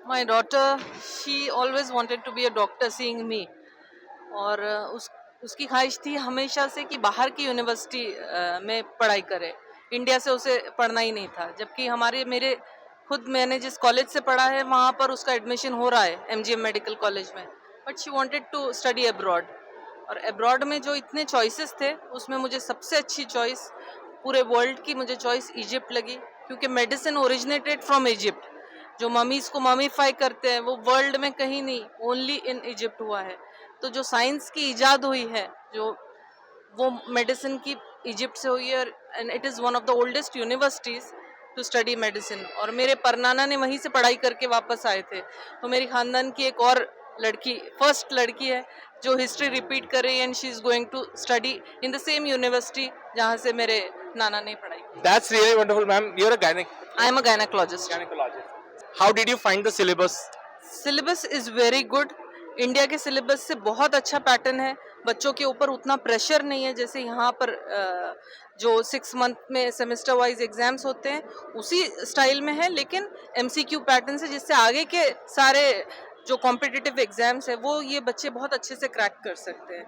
My daughter, she always wanted to be a doctor seeing me. और उसकी ख्वाहिश थी हमेशा से कि बाहर की यूनिवर्सिटी में पढ़ाई करे। इंडिया से उसे पढ़ना ही नहीं था, जबकि हमारे मेरे खुद मैंने जिस कॉलेज से पढ़ा है वहाँ पर उसका एडमिशन हो रहा है एमजीएम मेडिकल कॉलेज में। But she wanted to study abroad, और अब्रॉड में जो इतने चॉइसेस थे उसमें मुझे सबसे अच्छी चॉइस पूरे वर्ल्ड की मुझे चॉइस इजिप्ट लगी, क्योंकि मेडिसिन ओरिजिनेटेड फ्रॉम इजिप्ट। जो ममीज को ममीफाई करते हैं वो वर्ल्ड में कहीं नहीं, ओनली इन इजिप्ट हुआ है। तो जो साइंस की इजाद हुई है, जो वो मेडिसिन की इजिप्ट से हुई है, and it is one of the oldest universities to study medicine. और मेरे परनाना ने वहीं से पढ़ाई करके वापस आए थे। तो मेरी खानदान की एक और लड़की, फर्स्ट लड़की है जो हिस्ट्री रिपीट कर रही है, and she is going to study in the same university जहाँ से मेरे नाना ने पढ़ाई की। That's really wonderful, ma'am. You're a I am a gynaecologist. gynecologist. How did you find the syllabus? Syllabus is very good. India के syllabus से बहुत अच्छा पैटर्न है। बच्चों के ऊपर उतना प्रेशर नहीं है जैसे यहाँ पर जो 6 मंथ में सेमेस्टर वाइज एग्जाम्स होते हैं उसी स्टाइल में है, लेकिन एमसीक्यू पैटर्न से, जिससे आगे के सारे जो कॉम्पिटिटिव एग्जाम्स है वो ये बच्चे बहुत अच्छे से क्रैक कर सकते हैं।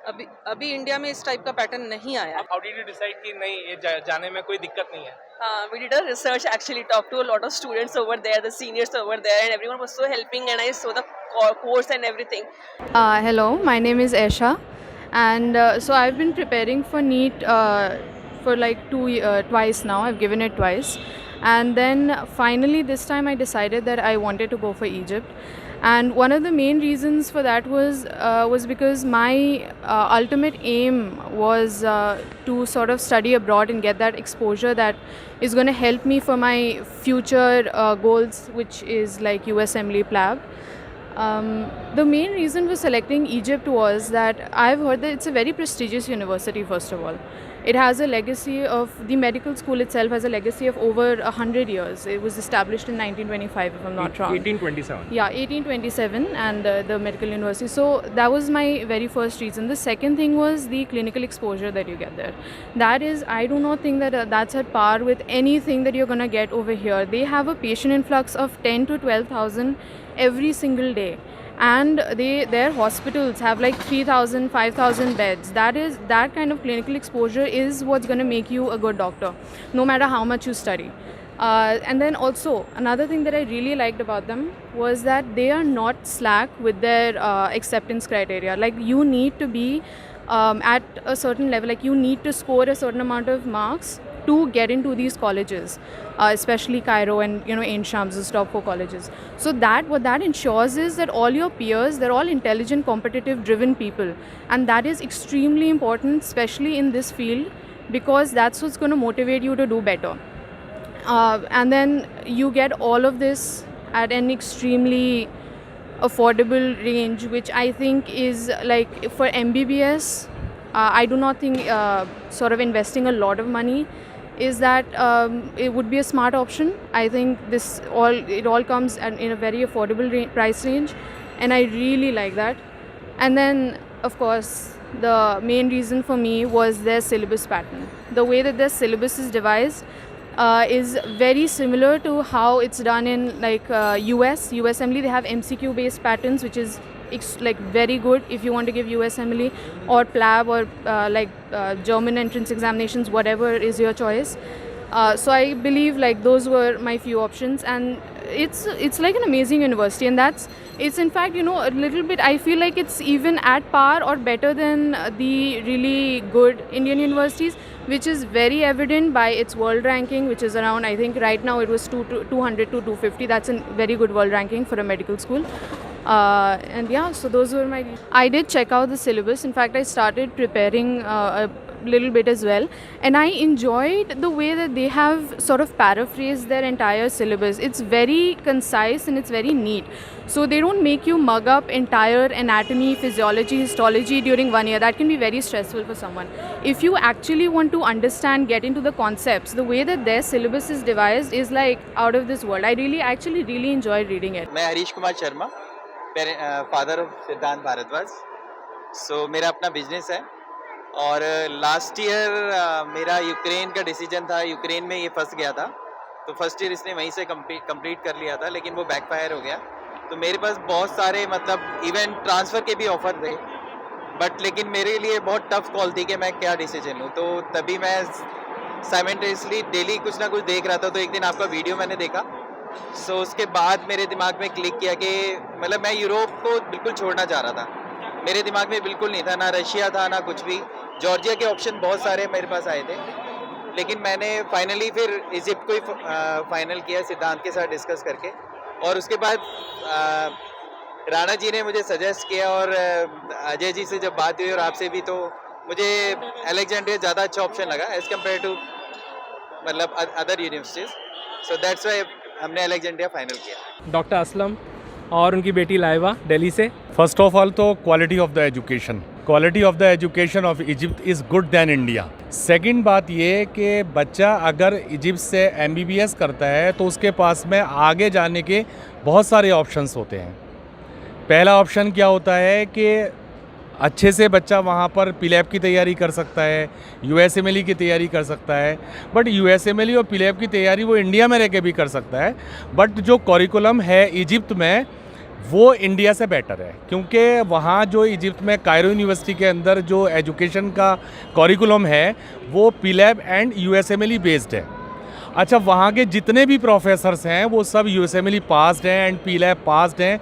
अभी अभी इंडिया में इस टाइप का पैटर्न नहीं आया। How did you decide कि नहीं ये जाने में कोई दिक्कत नहीं है? We did a research, actually talked to a lot of students over there, the seniors over there, and everyone was so helping, and I saw the course and everything. Hello, my name is Esha, and so I've been preparing for NEET for like twice now. I've given it twice, and then finally this time I decided that I wanted to go for Egypt. And one of the main reasons for that was because my ultimate aim was to sort of study abroad and get that exposure that is going to help me for my future goals, which is like USMLE PLAB. The main reason for selecting Egypt was that I've heard that it's a very prestigious university, first of all. It has a legacy of, the medical school itself has a legacy of over 100 years. It was established in 1925, if I'm not wrong. 1827. Yeah, 1827, and the medical university. So that was my very first reason. The second thing was the clinical exposure that you get there. That is, I do not think that that's at par with anything that you're going to get over here. They have a patient influx of 10 to 12,000 every single day, and their hospitals have like 3,000, 5,000 beds. That kind of clinical exposure is what's going to make you a good doctor, no matter how much you study. And then also another thing that I really liked about them was that they are not slack with their acceptance criteria. Like, you need to be at a certain level, like you need to score a certain amount of marks to get into these colleges, especially Cairo and Ain Shams, the top 4 colleges. So that what that ensures is that all your peers, they're all intelligent, competitive, driven people, and that is extremely important, especially in this field, because that's what's going to motivate you to do better. And then you get all of this at an extremely affordable range, which I think is like for MBBS. I do not think sort of investing a lot of money is that it would be a smart option. I think it all comes in a very affordable price range, and I really like that. And then, of course, the main reason for me was their syllabus pattern. The way that their syllabus is devised is very similar to how it's done in like USMLE. They have MCQ based patterns, which is like very good if you want to give USMLE or PLAB or German entrance examinations, whatever is your choice. So I believe like those were my few options, and it's like an amazing university, and it's in fact a little bit, I feel like it's even at par or better than the really good Indian universities, which is very evident by its world ranking, which is around, I think right now it was 200 to 250. That's a very good world ranking for a medical school. And yeah, so those were I did check out the syllabus. In fact, I started preparing a little bit as well, and I enjoyed the way that they have sort of paraphrased their entire syllabus. It's very concise and it's very neat. So they don't make you mug up entire anatomy, physiology, histology during 1 year. That can be very stressful for someone. If you actually want to understand, get into the concepts, the way that their syllabus is devised is like out of this world. I actually really enjoyed reading it. मैं Harish Kumar Sharma, father of सिद्धांत भारद्वाज। सो मेरा अपना business है, और last year मेरा Ukraine का decision था, Ukraine में ये फंस गया था, तो फर्स्ट ईयर इसने वहीं से कंप्लीट कर लिया था, लेकिन वो बैकफायर हो गया। तो मेरे पास बहुत सारे मतलब इवन ट्रांसफ़र के भी ऑफ़र थे, बट लेकिन मेरे लिए बहुत टफ कॉल थी कि मैं क्या डिसीजन लूँ। तो तभी मैं साइमल्टेनियसली डेली कुछ ना कुछ देख रहा था। तो एक दिन आपका वीडियो मैंने देखा, सो उसके बाद मेरे दिमाग में क्लिक किया कि मतलब मैं यूरोप को बिल्कुल छोड़ना चाह रहा था। मेरे दिमाग में बिल्कुल नहीं था, ना रशिया था ना कुछ भी। जॉर्जिया के ऑप्शन बहुत सारे मेरे पास आए थे, लेकिन मैंने फाइनली फिर इजिप्ट को ही फाइनल किया सिद्धांत के साथ डिस्कस करके। और उसके बाद राणा जी ने मुझे सजेस्ट किया, और अजय जी से जब बात हुई और आपसे भी, तो मुझे अलेक्जेंड्रिया ज़्यादा अच्छा ऑप्शन लगा एज़ कम्पेयर टू मतलब other universities. So that's why हमने अलेक्जेंड्रिया फाइनल किया। डॉक्टर असलम और उनकी बेटी लाइवा दिल्ली से। फर्स्ट ऑफ ऑल तो quality of the education, quality of the education of Egypt is good than India. Second बात ये कि बच्चा अगर इजिप्ट से एमबीबीएस करता है तो उसके पास में आगे जाने के बहुत सारे ऑप्शंस होते हैं। पहला ऑप्शन क्या होता है कि अच्छे से बच्चा वहाँ पर पीलैब की तैयारी कर सकता है, यूएसएमएलई की तैयारी कर सकता है। बट यूएसएमएलई और पीलैब की तैयारी वो इंडिया में रह के भी कर सकता है, बट जो करिकुलम है इजिप्ट में वो इंडिया से बेटर है, क्योंकि वहाँ जो इजिप्ट में कायरो यूनिवर्सिटी के अंदर जो एजुकेशन का करिकुलम है वो पीलैब एंड यूएसएमएलई बेस्ड है। अच्छा, वहाँ के जितने भी प्रोफेसर्स हैं वो सब यूएसएमएलई पास्ड हैं एंड पीलैब पास्ड हैं,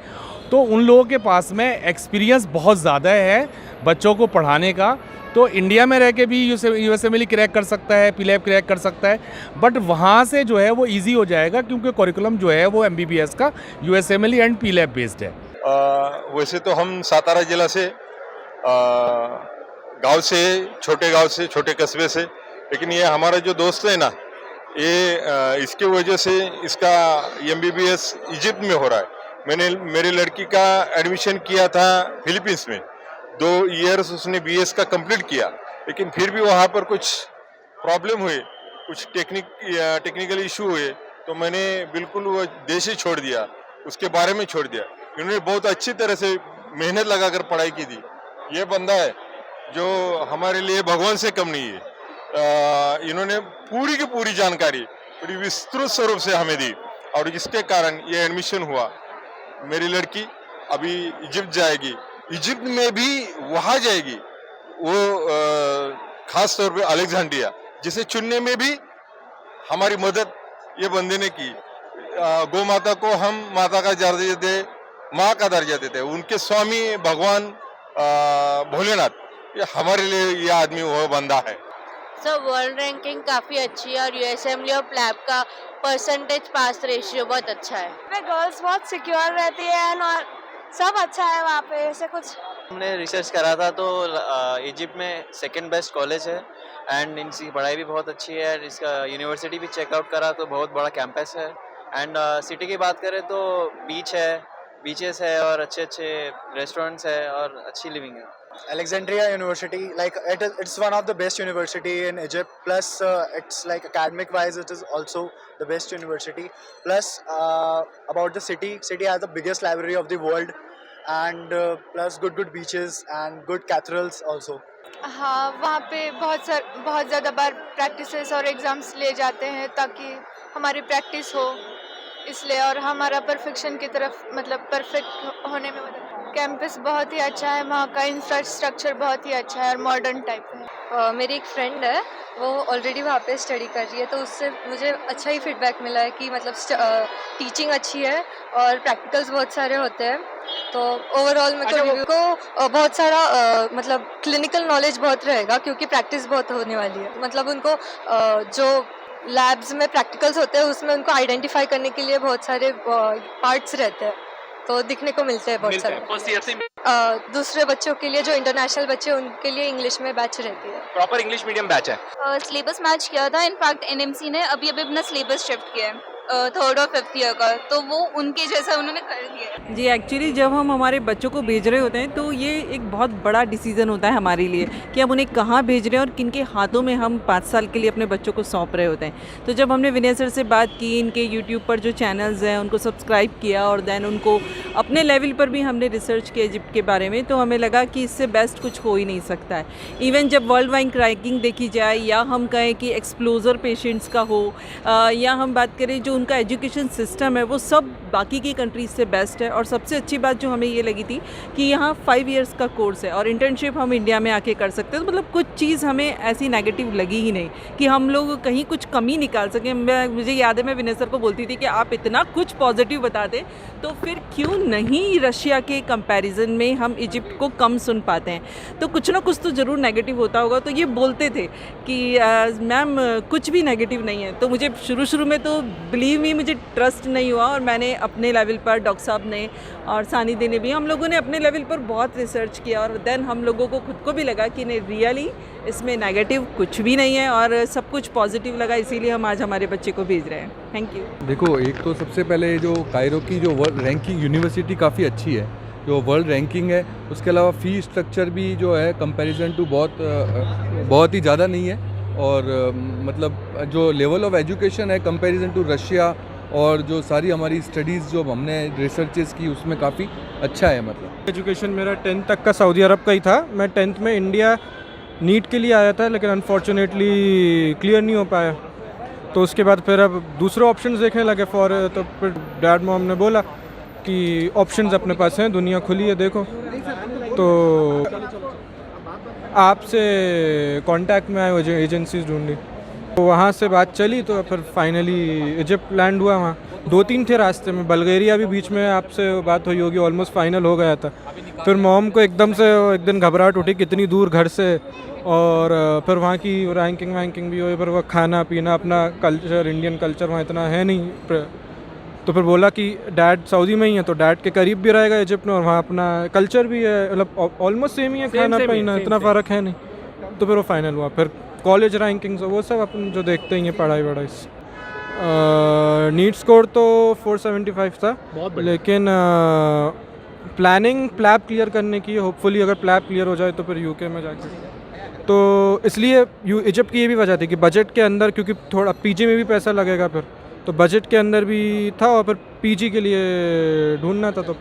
तो उन लोगों के पास में एक्सपीरियंस बहुत ज़्यादा है बच्चों को पढ़ाने का। तो इंडिया में रह के भी यूएसएमएलई क्रैक कर सकता है, पीलैब क्रैक कर सकता है, बट वहाँ से जो है वो इजी हो जाएगा, क्योंकि करिकुलम जो है वो एमबीबीएस का यूएसएमएलई एंड पीलैब बेस्ड है। वैसे तो हम सातारा जिला से गांव से, छोटे गांव से, छोटे कस्बे से, लेकिन ये हमारा जो दोस्त है ना, ये इसके वजह से इसका एमबीबीएस इजिप्ट में हो रहा है। मैंने मेरी लड़की का एडमिशन किया था फिलीपींस में, 2 इयर्स उसने बीएस का कंप्लीट किया, लेकिन फिर भी वहाँ पर कुछ प्रॉब्लम हुए, कुछ टेक्निकल इशू हुए, तो मैंने बिल्कुल वो देश ही छोड़ दिया, उसके बारे में छोड़ दिया। इन्होंने बहुत अच्छी तरह से मेहनत लगाकर पढ़ाई की थी। ये बंदा है जो हमारे लिए भगवान से कम नहीं है। इन्होंने पूरी की पूरी जानकारी बड़ी विस्तृत स्वरूप से हमें दी, और जिसके कारण ये एडमिशन हुआ। मेरी लड़की अभी इजिप्ट जाएगी, इजिप्ट में भी वहाँ जाएगी, वो खास तौर पे अलेक्जेंड्रिया, जिसे चुनने में भी हमारी मदद ये बंदे ने की। गौ माता को हम माता का दर्जा देते, माँ का दर्जा देते, उनके स्वामी भगवान भोलेनाथ, ये हमारे लिए ये आदमी वो बंदा है। सर वर्ल्ड रैंकिंग काफ़ी अच्छी है, और यूएसएमएलई और प्लैब का परसेंटेज पास रेशियो बहुत अच्छा है। पे गर्ल्स बहुत सिक्योर रहती है और सब अच्छा है वहाँ पे, ऐसे कुछ। हमने रिसर्च करा था तो इजिप्ट में सेकंड बेस्ट कॉलेज है, एंड इनकी पढ़ाई भी बहुत अच्छी है। इसका यूनिवर्सिटी भी चेकआउट करा तो बहुत बड़ा कैंपस है। एंड सिटी की बात करें तो बीच है, बीचेस है, और अच्छे अच्छे रेस्टोरेंट्स है, और अच्छी लिविंग है। Alexandria University, like it's one of the best university in Egypt. Plus, it's like academic wise, it is also the best university. Plus, about the city has the biggest library of the world, and plus good beaches and good cathedrals also. हाँ, वहाँ पे बहुत ज़्यादा बार practices और exams ले जाते हैं ताकि हमारी प्रैक्टिस हो, इसलिए, और हमारा परफेक्शन की तरफ मतलब परफेक्ट होने में मदद। कैंपस बहुत ही अच्छा है, वहाँ का इंफ्रास्ट्रक्चर बहुत ही अच्छा है और मॉडर्न टाइप है। मेरी एक फ्रेंड है, वो ऑलरेडी वहाँ पे स्टडी कर रही है, तो उससे मुझे अच्छा ही फीडबैक मिला है कि मतलब टीचिंग अच्छी है और प्रैक्टिकल्स बहुत सारे होते हैं। तो ओवरऑल मेरे को बहुत सारा मतलब क्लिनिकल नॉलेज बहुत रहेगा, क्योंकि प्रैक्टिस बहुत होने वाली है। मतलब उनको जो लैब्स में प्रैक्टिकल्स होते हैं उसमें उनको आइडेंटिफाई करने के लिए बहुत सारे पार्ट्स रहते हैं, तो दिखने को मिलते हैं बहुत सारे। दूसरे बच्चों के लिए जो इंटरनेशनल बच्चे उनके लिए इंग्लिश में बैच रहती है। प्रॉपर इंग्लिश मीडियम बैच है। सिलेबस मैच किया था, इनफैक्ट एनएमसी ने अभी अपना सिलेबस शिफ्ट किया है। 3rd और 5th ईयर का, तो वो उनके जैसा उन्होंने कर दिया। जी एक्चुअली जब हम हमारे बच्चों को भेज रहे होते हैं तो ये एक बहुत बड़ा डिसीज़न होता है हमारे लिए कि हम उन्हें कहाँ भेज रहे हैं और किन के हाथों में हम 5 साल के लिए अपने बच्चों को सौंप रहे होते हैं। तो जब हमने विनय सर से बात की, इनके यूट्यूब पर जो चैनल्स हैं उनको सब्सक्राइब किया और देन उनको अपने लेवल पर भी हमने रिसर्च किया इजिप्ट के बारे में, तो हमें लगा कि इससे बेस्ट कुछ हो ही नहीं सकता है। इवन जब वर्ल्ड वाइड रैंकिंग देखी जाए या हम कहें कि एक्सप्लोजर पेशेंट्स का हो या हम बात करें जो उनका एजुकेशन सिस्टम है वो सब बाकी की कंट्रीज से बेस्ट है। और सबसे अच्छी बात जो हमें ये लगी थी कि यहाँ 5 इयर्स का कोर्स है और इंटर्नशिप हम इंडिया में आके कर सकते हैं। तो मतलब कुछ चीज़ हमें ऐसी नेगेटिव लगी ही नहीं कि हम लोग कहीं कुछ कमी निकाल सकें। मुझे याद है मैं विनय सर को बोलती थी कि आप इतना कुछ पॉजिटिव बताते तो फिर क्यों नहीं रशिया के कंपैरिजन में हम इजिप्ट को कम सुन पाते हैं। तो कुछ ना कुछ तो ज़रूर नेगेटिव होता होगा। तो ये बोलते थे कि मैम कुछ भी नेगेटिव नहीं है। तो मुझे शुरू में तो बिलीव मी मुझे ट्रस्ट नहीं हुआ और मैंने अपने लेवल पर, डॉक्टर साहब ने और सानिधि ने भी, हम लोगों ने अपने लेवल पर बहुत रिसर्च किया और देन हम लोगों को खुद को भी लगा कि नहीं रियली इसमें नेगेटिव कुछ भी नहीं है और सब कुछ पॉजिटिव लगा, इसीलिए हम आज हमारे बच्चे को भेज रहे हैं। Thank you. देखो, एक तो सबसे पहले जो कायरो की जो वर्ल्ड रैंकिंग यूनिवर्सिटी काफ़ी अच्छी है, जो वर्ल्ड रैंकिंग है। उसके अलावा फ़ी स्ट्रक्चर भी जो है कंपैरिजन टू बहुत ही ज़्यादा नहीं है और मतलब जो लेवल ऑफ एजुकेशन है कंपैरिजन टू रशिया और जो सारी हमारी स्टडीज़ जो हमने रिसर्चेस की उसमें काफ़ी अच्छा है। मतलब एजुकेशन मेरा 10th तक का सऊदी अरब का ही था। मैं 10th में इंडिया नीट के लिए आया था लेकिन अनफॉर्चुनेटली क्लियर नहीं हो पाया। तो उसके बाद फिर अब दूसरे ऑप्शंस देखने लगे तो फिर डैड मॉम ने बोला कि ऑप्शंस अपने पास हैं, दुनिया खुली है देखो। तो आपसे कांटेक्ट में आए वो एजेंसीज ढूंढी, तो वहाँ से बात चली तो फिर फाइनली इजिप्ट लैंड हुआ। वहाँ 2-3 थे रास्ते में, बल्गेरिया भी बीच में आपसे बात हुई होगी, ऑलमोस्ट फाइनल हो गया था। फिर मॉम को एकदम से एक दिन घबराहट उठी कितनी दूर घर से, और फिर वहाँ की रैंकिंग भी हुई, फिर वह खाना पीना, अपना कल्चर, इंडियन कल्चर वहाँ इतना है नहीं। तो फिर बोला कि डैड सऊदी में ही है तो डैड के करीब भी रहेगा इजिप्ट में और वहाँ अपना कल्चर भी है, मतलब ऑलमोस्ट सेम ही है, खाना पीना इतना फ़र्क है नहीं। तो फिर वो फाइनल हुआ। फिर कॉलेज रैंकिंग्स वो सब अपन जो देखते ही हैं पढ़ाई नीट स्कोर तो 475 था, लेकिन प्लानिंग प्लैब क्लियर करने की, होपफुली अगर प्लैब क्लियर हो जाए तो फिर यूके में जाके। तो इसलिए इजिप्ट की ये भी वजह थी कि बजट के अंदर, क्योंकि थोड़ा पीजी में भी पैसा लगेगा फिर, तो बजट के अंदर भी था और फिर पीजी के लिए ढूंढना था। तो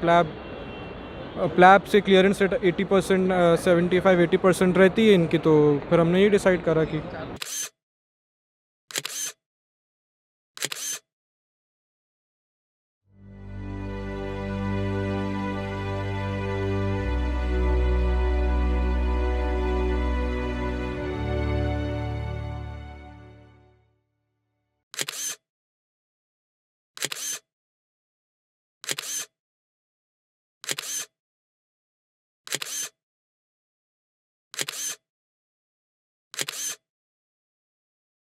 प्लैब से क्लियरेंस रेट 80%, 75-80% रहती है इनकी। तो फिर हमने ये डिसाइड करा कि